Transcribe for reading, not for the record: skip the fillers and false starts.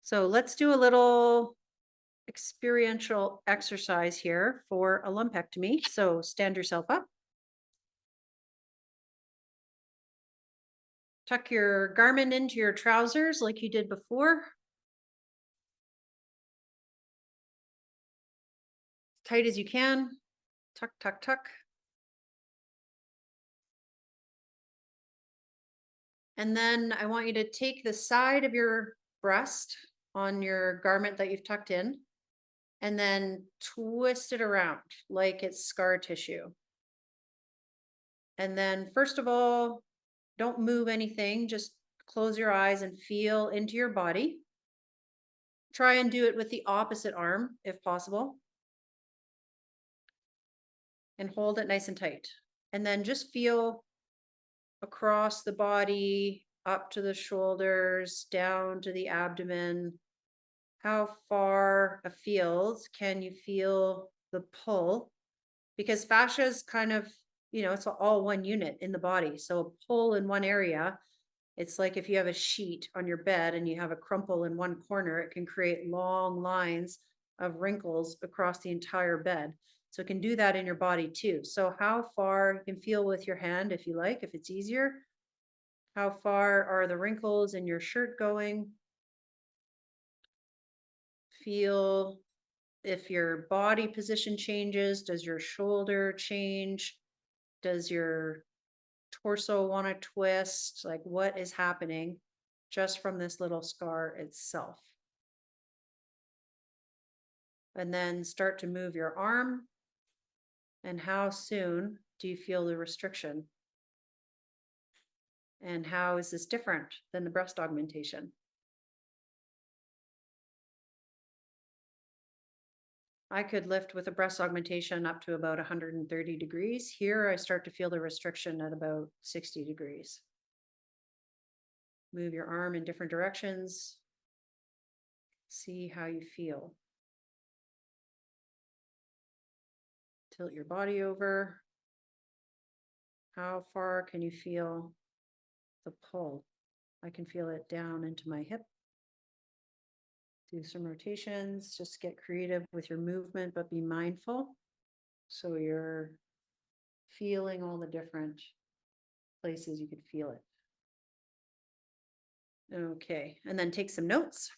So let's do a little experiential exercise here for a lumpectomy. So stand yourself up, tuck your garment into your trousers like you did before, tight as you can. Tuck, tuck, tuck. And then I want you to take the side of your breast on your garment that you've tucked in and then twist it around like it's scar tissue. And then, first of all, don't move anything, just close your eyes and feel into your body. Try and do it with the opposite arm if possible, and hold it nice and tight. And then just feel across the body, up to the shoulders, down to the abdomen. How far afield can you feel the pull? Because fascia is kind of, it's all one unit in the body. So a pull in one area, it's like if you have a sheet on your bed and you have a crumple in one corner, it can create long lines of wrinkles across the entire bed. So it can do that in your body too. So how far you can feel with your hand if you like, if it's easier. How far are the wrinkles in your shirt going? Feel if your body position changes. Does your shoulder change? Does your torso want to twist? Like, what is happening just from this little scar itself? And then start to move your arm. And how soon do you feel the restriction? And how is this different than the breast augmentation? I could lift with a breast augmentation up to about 130 degrees. Here, I start to feel the restriction at about 60 degrees. Move your arm in different directions. See how you feel. Tilt your body over. How far can you feel the pull? I can feel it down into my hip. Do some rotations, just get creative with your movement, but be mindful. So you're feeling all the different places you could feel it. Okay, and then take some notes.